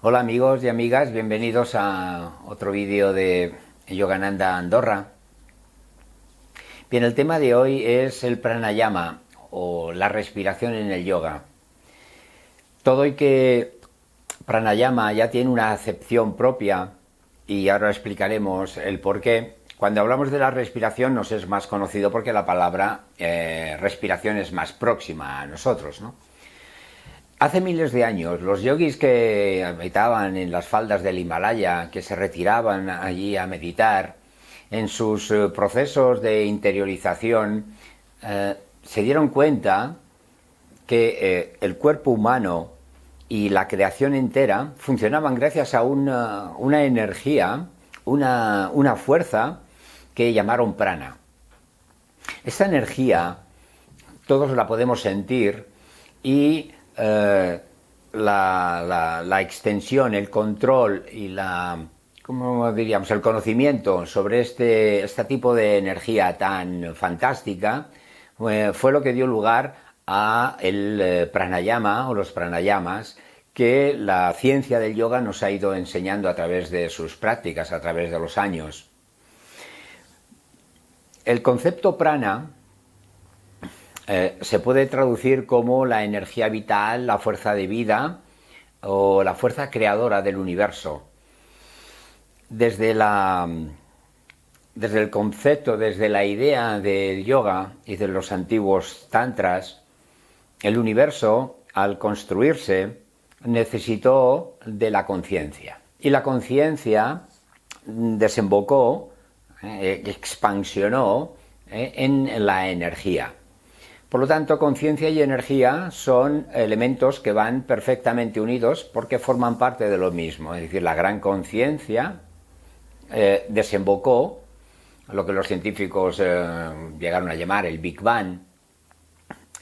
Hola amigos y amigas, bienvenidos a otro vídeo de Yogananda Andorra. Bien, el tema de hoy es el pranayama o la respiración en el yoga. Todo y que pranayama ya tiene una acepción propia y ahora explicaremos el por qué. Cuando hablamos de la respiración nos es más conocido porque la palabra respiración es más próxima a nosotros, ¿no? Hace miles de años, los yogis que habitaban en las faldas del Himalaya, que se retiraban allí a meditar, en sus procesos de interiorización, se dieron cuenta que el cuerpo humano y la creación entera funcionaban gracias a una energía, una fuerza que llamaron prana. Esta energía todos la podemos sentir y la extensión, el control y ¿cómo diríamos?, el conocimiento sobre este tipo de energía tan fantástica fue lo que dio lugar a el pranayama o los pranayamas que la ciencia del yoga nos ha ido enseñando a través de sus prácticas, a través de los años. El concepto prana se puede traducir como la energía vital, la fuerza de vida o la fuerza creadora del universo. Desde el concepto, desde la idea del yoga y de los antiguos tantras, el universo, al construirse, necesitó de la conciencia. Y la conciencia desembocó, expansionó en la energía. Por lo tanto, conciencia y energía son elementos que van perfectamente unidos porque forman parte de lo mismo. Es decir, la gran conciencia desembocó lo que los científicos llegaron a llamar el Big Bang,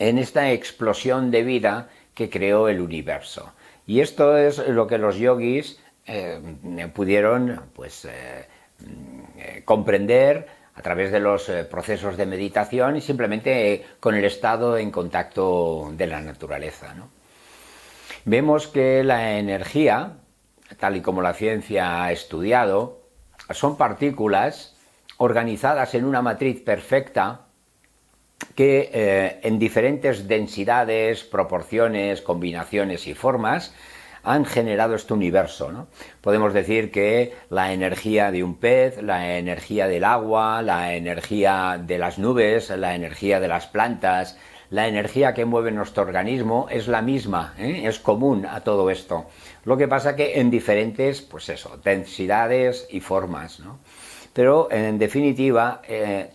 en esta explosión de vida que creó el universo. Y esto es lo que los yogis pudieron comprender a través de los procesos de meditación y simplemente con el estado en contacto de la naturaleza, ¿no? Vemos que la energía, tal y como la ciencia ha estudiado, son partículas organizadas en una matriz perfecta que en diferentes densidades, proporciones, combinaciones y formas han generado este universo, ¿no? Podemos decir que la energía de un pez, la energía del agua, la energía de las nubes, la energía de las plantas, la energía que mueve nuestro organismo es la misma, es común a todo esto. Lo que pasa que en diferentes, densidades y formas, ¿no? Pero en definitiva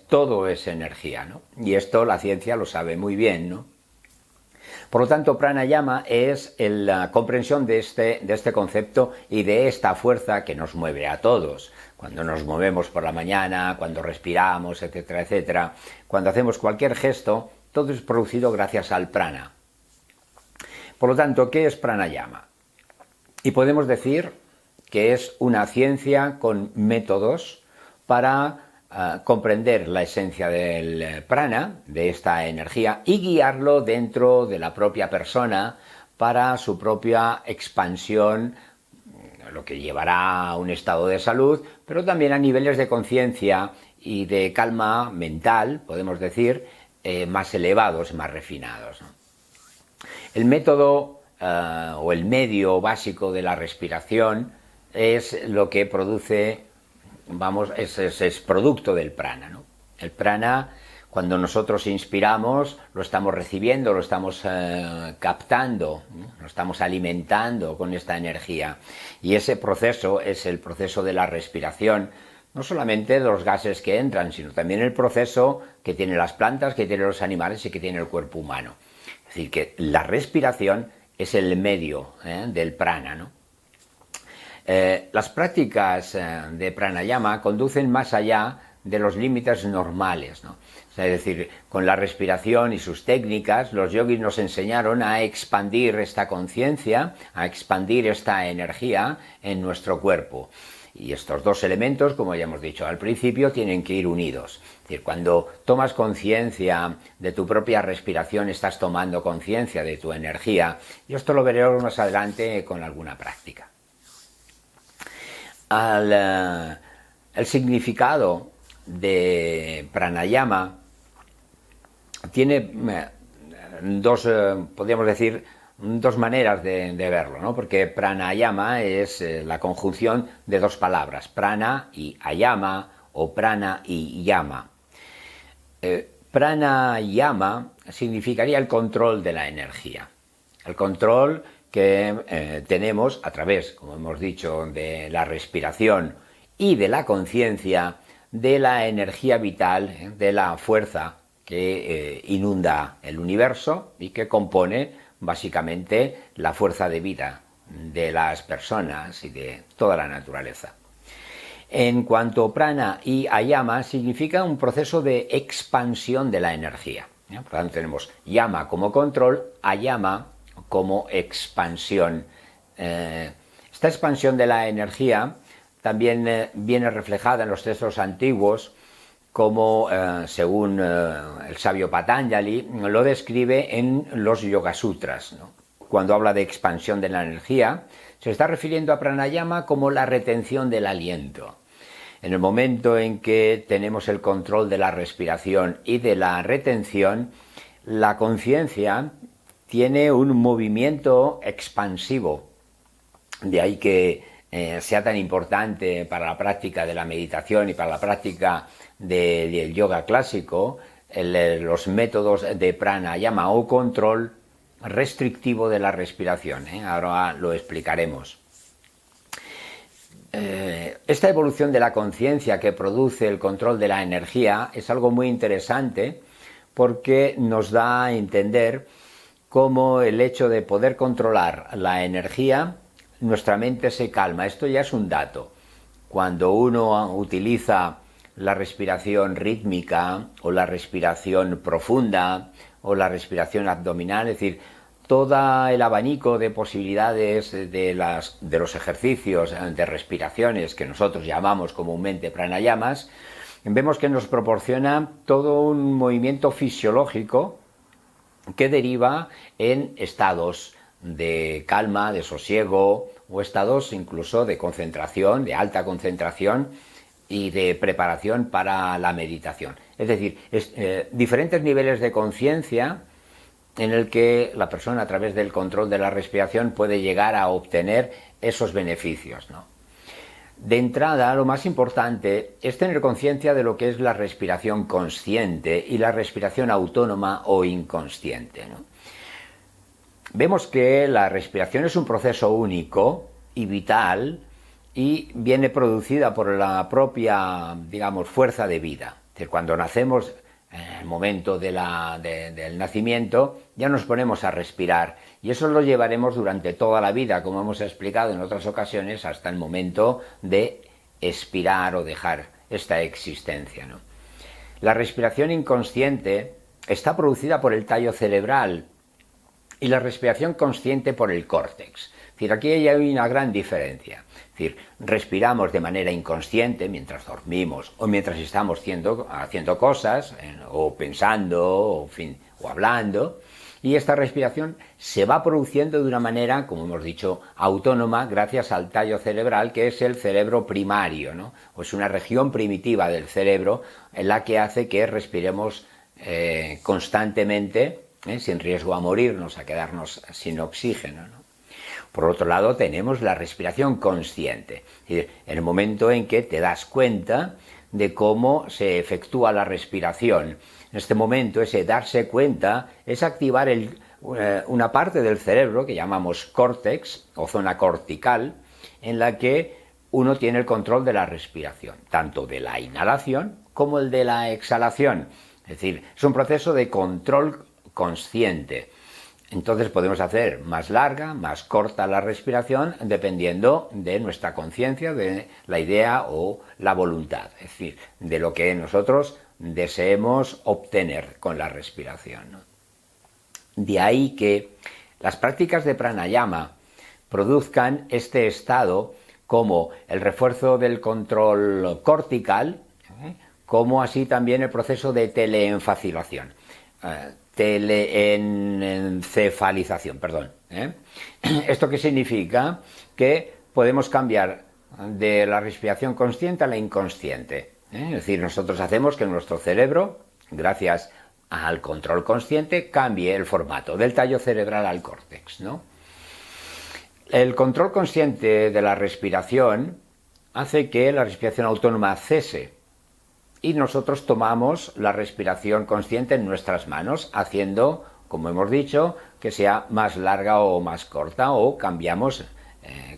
todo es energía, ¿no? Y esto la ciencia lo sabe muy bien, ¿no? Por lo tanto, pranayama es la comprensión de este concepto y de esta fuerza que nos mueve a todos. Cuando nos movemos por la mañana, cuando respiramos, etcétera, etcétera, cuando hacemos cualquier gesto, todo es producido gracias al prana. Por lo tanto, ¿qué es pranayama? Y podemos decir que es una ciencia con métodos para comprender la esencia del prana, de esta energía, y guiarlo dentro de la propia persona para su propia expansión, lo que llevará a un estado de salud, pero también a niveles de conciencia y de calma mental, podemos decir, más elevados, más refinados, ¿no? El método o el medio básico de la respiración es lo que produce, es producto del prana, ¿no? El prana, cuando nosotros inspiramos, lo estamos recibiendo, lo estamos captando, ¿no? Lo estamos alimentando con esta energía. Y ese proceso es el proceso de la respiración, no solamente de los gases que entran, sino también el proceso que tienen las plantas, que tienen los animales y que tiene el cuerpo humano. Es decir, que la respiración es el medio del prana, ¿no? Las prácticas de pranayama conducen más allá de los límites normales, ¿no? Es decir, con la respiración y sus técnicas, los yogis nos enseñaron a expandir esta conciencia, a expandir esta energía en nuestro cuerpo. Y estos dos elementos, como ya hemos dicho al principio, tienen que ir unidos. Es decir, cuando tomas conciencia de tu propia respiración, estás tomando conciencia de tu energía. Y esto lo veremos más adelante con alguna práctica. el significado de pranayama tiene podríamos decir, dos maneras de verlo, ¿no? Porque pranayama es la conjunción de dos palabras, prana y ayama, o prana y yama. Pranayama significaría el control de la energía, el control que tenemos a través, como hemos dicho, de la respiración y de la conciencia, de la energía vital, de la fuerza que inunda el universo y que compone básicamente la fuerza de vida de las personas y de toda la naturaleza. En cuanto a prana y ayama, significa un proceso de expansión de la energía. Por lo tanto, tenemos yama como control, ayama como expansión. Esta expansión de la energía también viene reflejada en los textos antiguos, como según el sabio Patanjali lo describe en los Yoga Sutras, ¿no? Cuando habla de expansión de la energía, se está refiriendo a pranayama como la retención del aliento. En el momento en que tenemos el control de la respiración y de la retención, la conciencia tiene un movimiento expansivo. De ahí que sea tan importante para la práctica de la meditación y para la práctica del yoga clásico los métodos de pranayama o control restrictivo de la respiración. Ahora lo explicaremos. Esta evolución de la conciencia que produce el control de la energía es algo muy interesante porque nos da a entender cómo el hecho de poder controlar la energía, nuestra mente se calma. Esto ya es un dato. Cuando uno utiliza la respiración rítmica o la respiración profunda o la respiración abdominal, es decir, todo el abanico de posibilidades de los ejercicios de respiraciones que nosotros llamamos comúnmente pranayamas, vemos que nos proporciona todo un movimiento fisiológico que deriva en estados de calma, de sosiego, o estados incluso de concentración, de alta concentración y de preparación para la meditación. Es decir, diferentes niveles de conciencia en el que la persona, a través del control de la respiración, puede llegar a obtener esos beneficios, ¿no? De entrada, lo más importante es tener conciencia de lo que es la respiración consciente y la respiración autónoma o inconsciente, ¿no? Vemos que la respiración es un proceso único y vital y viene producida por la propia, digamos, fuerza de vida. Es decir, cuando nacemos, en el momento del nacimiento, ya nos ponemos a respirar y eso lo llevaremos durante toda la vida, como hemos explicado en otras ocasiones, hasta el momento de expirar o dejar esta existencia, ¿no? La respiración inconsciente está producida por el tallo cerebral y la respiración consciente por el córtex. Es decir, aquí hay una gran diferencia. Es decir, respiramos de manera inconsciente mientras dormimos o mientras estamos haciendo cosas, o pensando, o hablando, y esta respiración se va produciendo de una manera, como hemos dicho, autónoma, gracias al tallo cerebral, que es el cerebro primario, ¿no? O es una región primitiva del cerebro en la que hace que respiremos constantemente, sin riesgo a morirnos, a quedarnos sin oxígeno, ¿no? Por otro lado, tenemos la respiración consciente, es decir, en el momento en que te das cuenta de cómo se efectúa la respiración. En este momento, ese darse cuenta es activar una parte del cerebro que llamamos córtex o zona cortical, en la que uno tiene el control de la respiración, tanto de la inhalación como el de la exhalación. Es decir, es un proceso de control consciente. Entonces podemos hacer más larga, más corta la respiración, dependiendo de nuestra conciencia, de la idea o la voluntad, es decir, de lo que nosotros deseemos obtener con la respiración, ¿no? De ahí que las prácticas de pranayama produzcan este estado como el refuerzo del control cortical, como así también el proceso de teleenfasilación. Teleencefalización, perdón. ¿Esto qué significa? Que podemos cambiar de la respiración consciente a la inconsciente. Es decir, nosotros hacemos que nuestro cerebro, gracias al control consciente, cambie el formato del tallo cerebral al córtex, ¿no? El control consciente de la respiración hace que la respiración autónoma cese y nosotros tomamos la respiración consciente en nuestras manos, haciendo, como hemos dicho, que sea más larga o más corta, o cambiamos,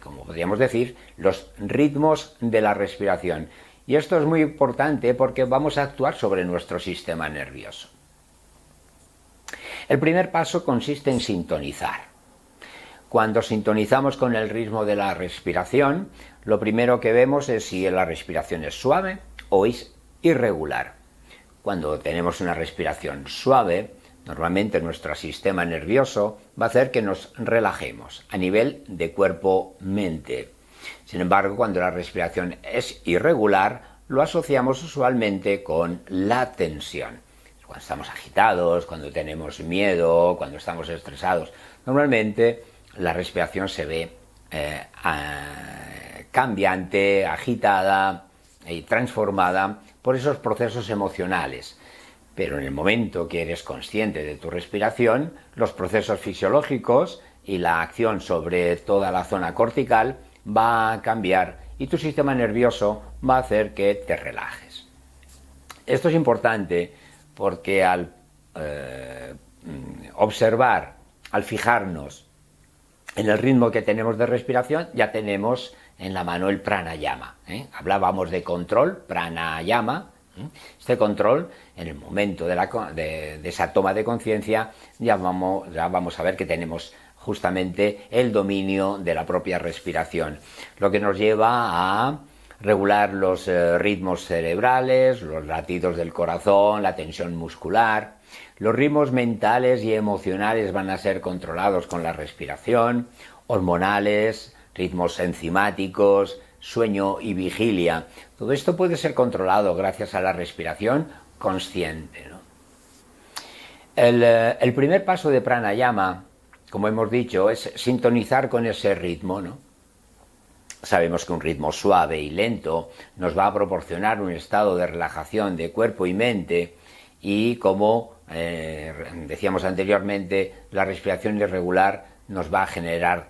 como podríamos decir, los ritmos de la respiración. Y esto es muy importante porque vamos a actuar sobre nuestro sistema nervioso. El primer paso consiste en sintonizar. Cuando sintonizamos con el ritmo de la respiración, lo primero que vemos es si la respiración es suave o es irregular. Cuando tenemos una respiración suave, normalmente nuestro sistema nervioso va a hacer que nos relajemos a nivel de cuerpo-mente. Sin embargo, cuando la respiración es irregular, lo asociamos usualmente con la tensión. Cuando estamos agitados, cuando tenemos miedo, cuando estamos estresados, normalmente la respiración se ve cambiante, agitada y transformada por esos procesos emocionales. Pero en el momento que eres consciente de tu respiración, los procesos fisiológicos y la acción sobre toda la zona cortical va a cambiar y tu sistema nervioso va a hacer que te relajes. Esto es importante porque al observar, al fijarnos en el ritmo que tenemos de respiración, ya tenemos en la mano el pranayama. Hablábamos de control, pranayama. Este control, en el momento de esa toma de conciencia, ya vamos a ver que tenemos justamente el dominio de la propia respiración, lo que nos lleva a regular los ritmos cerebrales, los latidos del corazón, la tensión muscular. Los ritmos mentales y emocionales van a ser controlados con la respiración, hormonales, ritmos enzimáticos, sueño y vigilia. Todo esto puede ser controlado gracias a la respiración consciente, ¿no? El primer paso de pranayama, como hemos dicho, es sintonizar con ese ritmo, ¿no? Sabemos que un ritmo suave y lento nos va a proporcionar un estado de relajación de cuerpo y mente y, como decíamos anteriormente, la respiración irregular nos va a generar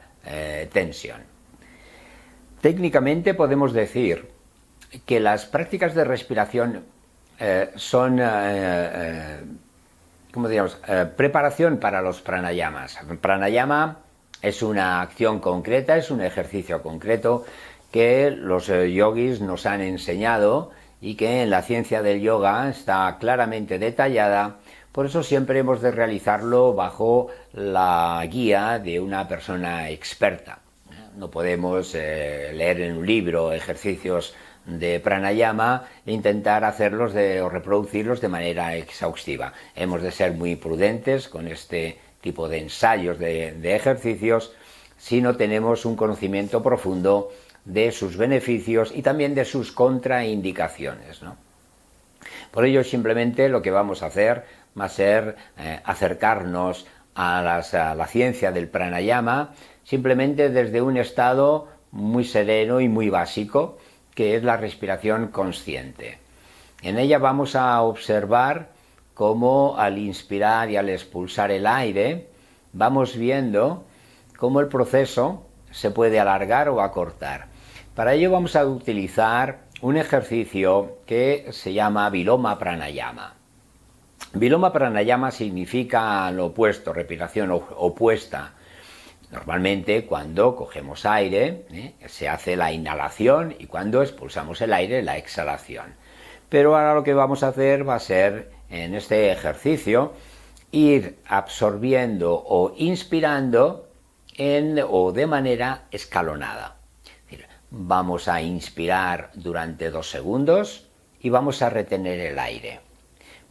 tensión. Técnicamente podemos decir que las prácticas de respiración son preparación para los pranayamas. Pranayama es una acción concreta, es un ejercicio concreto que los yogis nos han enseñado y que en la ciencia del yoga está claramente detallada. Por eso siempre hemos de realizarlo bajo la guía de una persona experta. No podemos leer en un libro ejercicios de pranayama e intentar hacerlos o reproducirlos de manera exhaustiva. Hemos de ser muy prudentes con este tipo de ensayos de ejercicios si no tenemos un conocimiento profundo de sus beneficios y también de sus contraindicaciones, ¿no? Por ello, simplemente lo que vamos a hacer va a ser acercarnos a la ciencia del pranayama simplemente desde un estado muy sereno y muy básico, que es la respiración consciente. En ella vamos a observar cómo al inspirar y al expulsar el aire vamos viendo cómo el proceso se puede alargar o acortar. Para ello vamos a utilizar un ejercicio que se llama Viloma Pranayama. Viloma Pranayama significa lo opuesto, respiración opuesta. Normalmente cuando cogemos aire se hace la inhalación y cuando expulsamos el aire la exhalación. Pero ahora lo que vamos a hacer va a ser, en este ejercicio, ir absorbiendo o inspirando o de manera escalonada. Es decir, vamos a inspirar durante 2 segundos y vamos a retener el aire.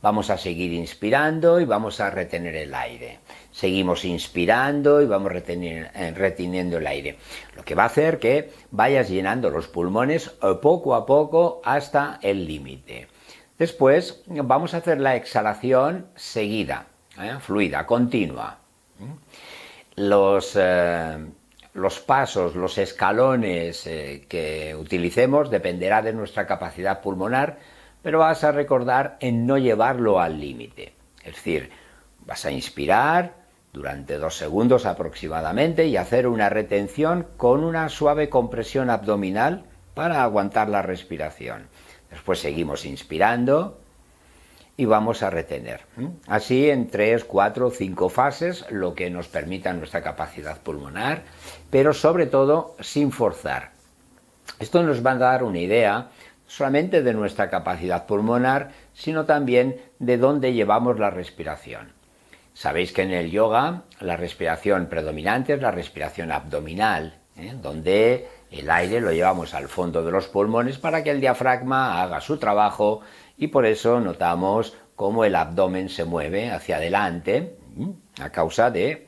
Vamos a seguir inspirando y vamos a retener el aire. Seguimos inspirando y vamos reteniendo el aire. Lo que va a hacer que vayas llenando los pulmones poco a poco hasta el límite. Después vamos a hacer la exhalación seguida, fluida, continua. Los los pasos, los escalones que utilicemos dependerá de nuestra capacidad pulmonar, pero vas a recordar en no llevarlo al límite. Es decir, vas a inspirar durante 2 segundos aproximadamente y hacer una retención con una suave compresión abdominal para aguantar la respiración. Después seguimos inspirando y vamos a retener. Así en 3, 4, 5 fases, lo que nos permita nuestra capacidad pulmonar, pero sobre todo sin forzar. Esto nos va a dar una idea solamente de nuestra capacidad pulmonar, sino también de dónde llevamos la respiración. Sabéis que en el yoga la respiración predominante es la respiración abdominal, donde el aire lo llevamos al fondo de los pulmones para que el diafragma haga su trabajo, y por eso notamos cómo el abdomen se mueve hacia adelante a causa de,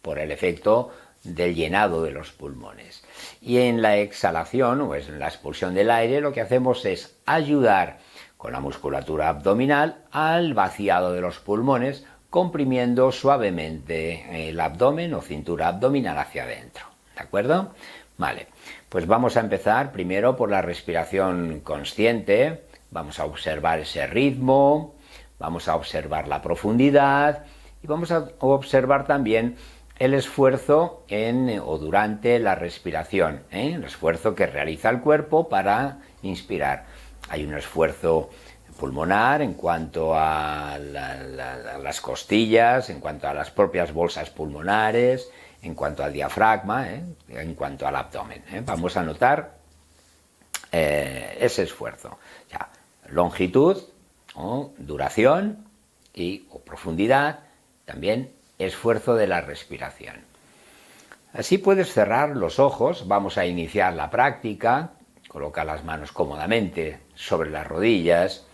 por el efecto del llenado de los pulmones. Y en la exhalación, o en la expulsión del aire, lo que hacemos es ayudar con la musculatura abdominal al vaciado de los pulmones, comprimiendo suavemente el abdomen o cintura abdominal hacia adentro. ¿De acuerdo? Vale, pues vamos a empezar primero por la respiración consciente. Vamos a observar ese ritmo, vamos a observar la profundidad y vamos a observar también el esfuerzo en o durante la respiración, el esfuerzo que realiza el cuerpo para inspirar. Hay un esfuerzo pulmonar en cuanto a las costillas, en cuanto a las propias bolsas pulmonares, en cuanto al diafragma, en cuanto al abdomen. Vamos a notar ese esfuerzo. Ya, longitud o duración o profundidad, también esfuerzo de la respiración. Así puedes cerrar los ojos. Vamos a iniciar la práctica. Coloca las manos cómodamente sobre las rodillas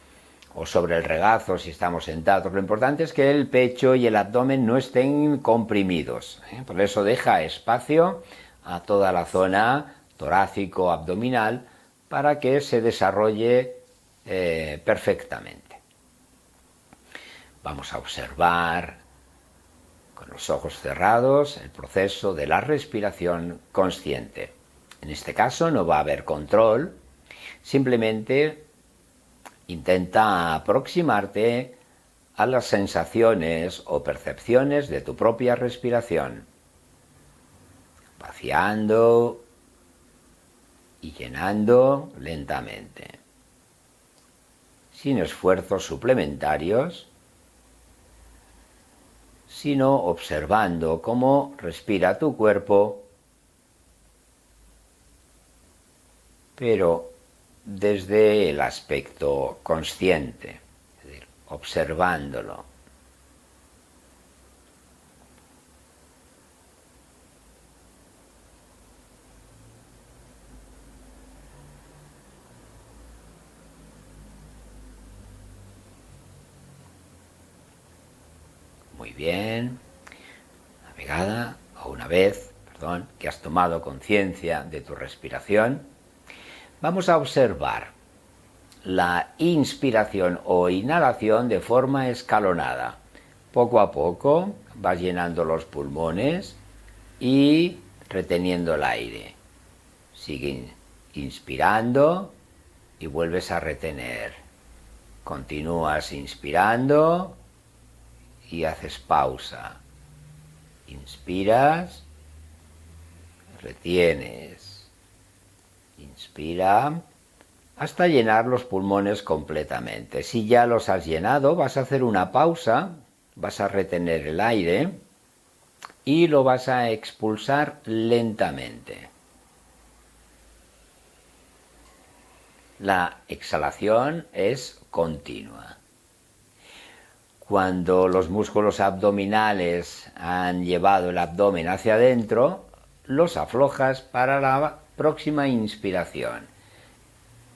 o sobre el regazo si estamos sentados. Lo importante es que el pecho y el abdomen no estén comprimidos, por eso deja espacio a toda la zona torácico-abdominal para que se desarrolle perfectamente. Vamos a observar con los ojos cerrados el proceso de la respiración consciente. En este caso no va a haber control, simplemente intenta aproximarte a las sensaciones o percepciones de tu propia respiración, vaciando y llenando lentamente, sin esfuerzos suplementarios, sino observando cómo respira tu cuerpo, pero desde el aspecto consciente, es decir, observándolo. Muy bien. Una vez que has tomado conciencia de tu respiración, vamos a observar la inspiración o inhalación de forma escalonada. Poco a poco vas llenando los pulmones y reteniendo el aire. Sigue inspirando y vuelves a retener. Continúas inspirando y haces pausa. Inspiras, retienes, inspira hasta llenar los pulmones completamente. Si ya los has llenado, vas a hacer una pausa, vas a retener el aire y lo vas a expulsar lentamente. La exhalación es continua. Cuando los músculos abdominales han llevado el abdomen hacia adentro, los aflojas para la próxima inspiración.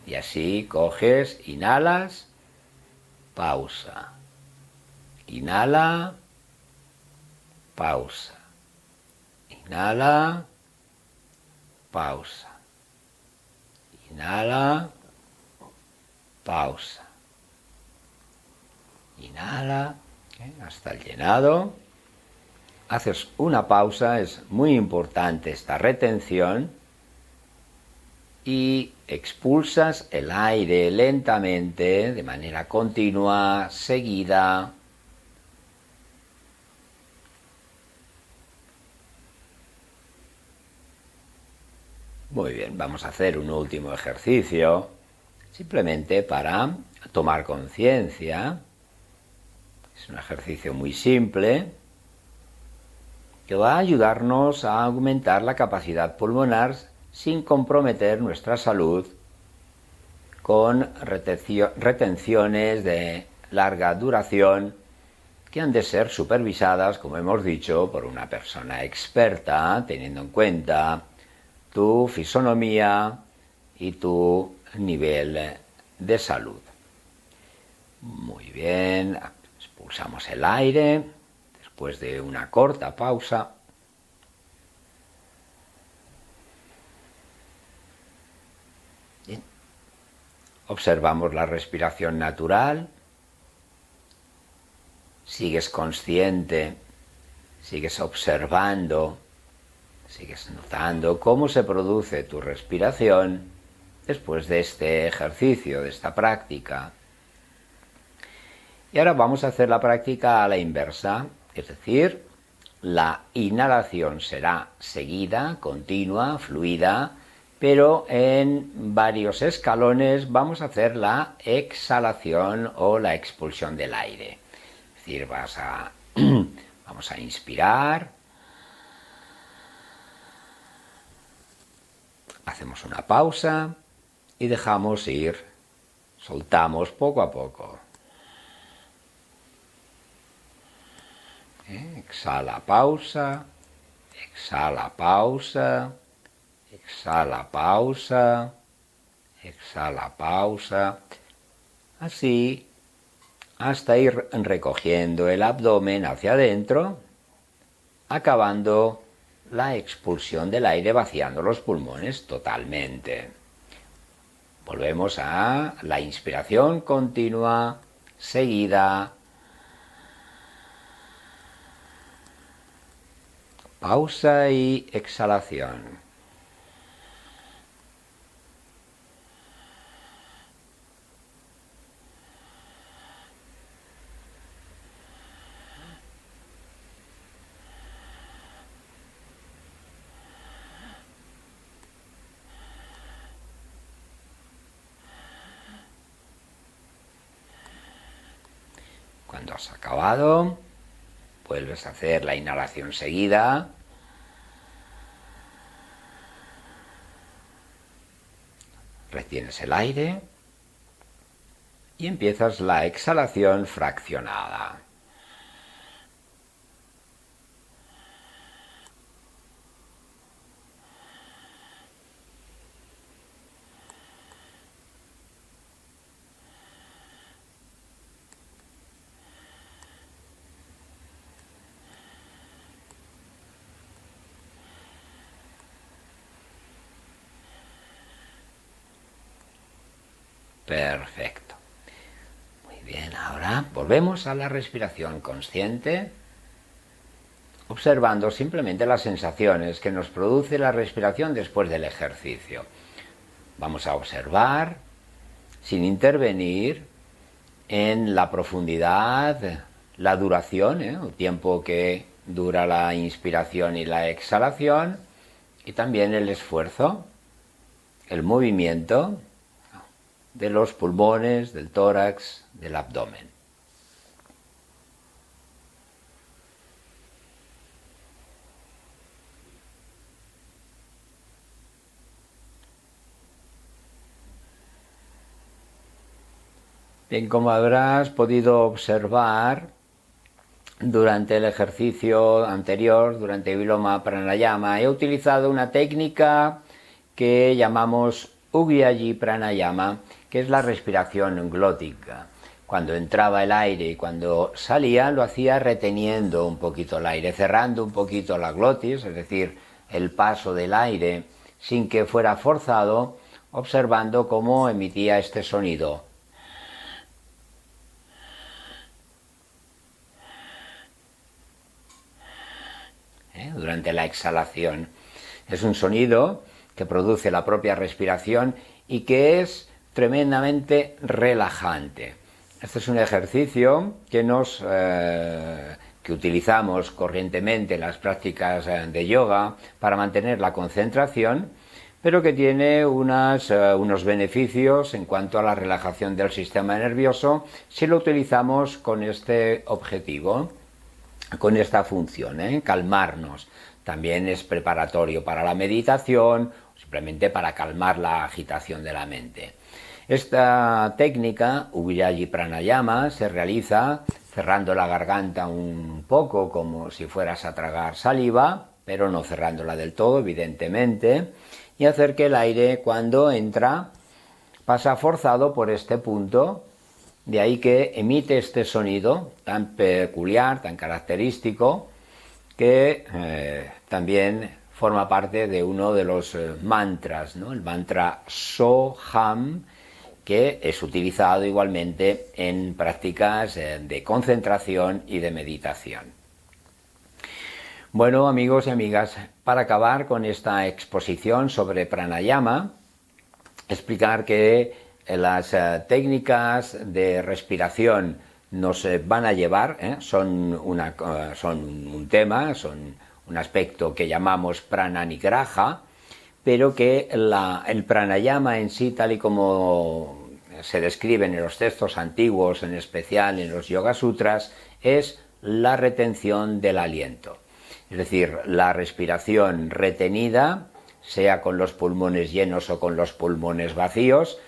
Y así coges, inhalas, pausa. Inhala, pausa. Inhala, pausa. Inhala, pausa. Inhala hasta el llenado. haces una pausa, es muy importante esta retención, y expulsas el aire lentamente, de manera continua, seguida. Muy bien, vamos a hacer un último ejercicio, simplemente para tomar conciencia. Es un ejercicio muy simple que va a ayudarnos a aumentar la capacidad pulmonar sin comprometer nuestra salud con retenciones de larga duración que han de ser supervisadas, como hemos dicho, por una persona experta, teniendo en cuenta tu fisonomía y tu nivel de salud. Muy bien, expulsamos el aire después de una corta pausa. Bien. Observamos la respiración natural. Sigues consciente, sigues observando, sigues notando cómo se produce tu respiración después de este ejercicio, de esta práctica. Y ahora vamos a hacer la práctica a la inversa, es decir, la inhalación será seguida, continua, fluida, pero en varios escalones vamos a hacer la exhalación o la expulsión del aire. Es decir, vamos a inspirar, hacemos una pausa y dejamos ir, soltamos poco a poco. Exhala, pausa, exhala, pausa, exhala, pausa, exhala, pausa. Así hasta ir recogiendo el abdomen hacia adentro, acabando la expulsión del aire, vaciando los pulmones totalmente. Volvemos a la inspiración continua, seguida. Pausa y exhalación. Cuando has acabado, vuelves a hacer la inhalación seguida. Retienes el aire y empiezas la exhalación fraccionada. Perfecto. Muy bien, ahora volvemos a la respiración consciente, observando simplemente las sensaciones que nos produce la respiración después del ejercicio. Vamos a observar, sin intervenir, en la profundidad, la duración, el tiempo que dura la inspiración y la exhalación, y también el esfuerzo, el movimiento de los pulmones, del tórax, del abdomen. Bien, como habrás podido observar durante el ejercicio anterior, durante Viloma Pranayama, he utilizado una técnica que llamamos Ujjayi Pranayama, que es la respiración glótica. Cuando entraba el aire y cuando salía lo hacía reteniendo un poquito el aire, cerrando un poquito la glotis, es decir, el paso del aire sin que fuera forzado, observando cómo emitía este sonido. durante la exhalación. Es un sonido que produce la propia respiración y que es tremendamente relajante. Este es un ejercicio que que utilizamos corrientemente en las prácticas de yoga para mantener la concentración, pero que tiene unos beneficios en cuanto a la relajación del sistema nervioso si lo utilizamos con este objetivo, con esta función, calmarnos. También es preparatorio para la meditación, simplemente para calmar la agitación de la mente. Esta técnica, Ujjayi Pranayama, se realiza cerrando la garganta un poco, como si fueras a tragar saliva, pero no cerrándola del todo, evidentemente, y hacer que el aire, cuando entra, pasa forzado por este punto, de ahí que emite este sonido tan peculiar, tan característico, que también forma parte de uno de los mantras, ¿no? El mantra Soham, que es utilizado igualmente en prácticas de concentración y de meditación. Bueno, amigos y amigas, para acabar con esta exposición sobre pranayama, explicar que las técnicas de respiración nos van a llevar, son un tema, son un aspecto que llamamos prananigraha, pero que el pranayama en sí, tal y como se describe en los textos antiguos, en especial en los Yoga Sutras, es la retención del aliento. Es decir, la respiración retenida, sea con los pulmones llenos o con los pulmones vacíos,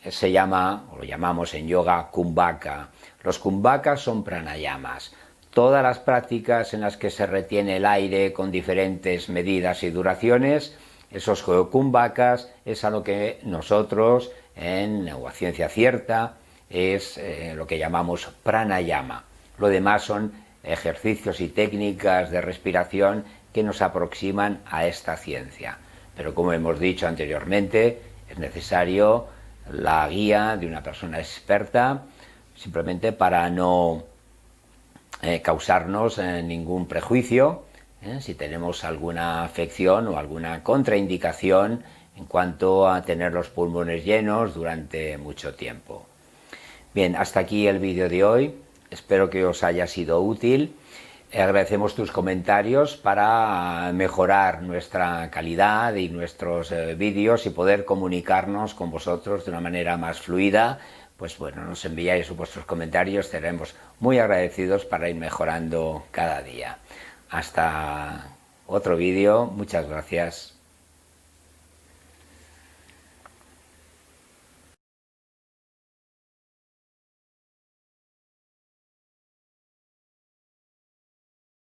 se llama, o lo llamamos en yoga, kumbhaka. Los kumbhakas son pranayamas. Todas las prácticas en las que se retiene el aire con diferentes medidas y duraciones, esos kumbhakas es a lo que nosotros, en la ciencia cierta, es lo que llamamos pranayama. Lo demás son ejercicios y técnicas de respiración que nos aproximan a esta ciencia. Pero como hemos dicho anteriormente, es necesario la guía de una persona experta, simplemente para no causarnos ningún prejuicio, si tenemos alguna afección o alguna contraindicación en cuanto a tener los pulmones llenos durante mucho tiempo. Bien, hasta aquí el vídeo de hoy. Espero que os haya sido útil. Agradecemos tus comentarios para mejorar nuestra calidad y nuestros vídeos y poder comunicarnos con vosotros de una manera más fluida. Pues bueno, nos enviáis vuestros comentarios, estaremos muy agradecidos para ir mejorando cada día. Hasta otro vídeo, muchas gracias.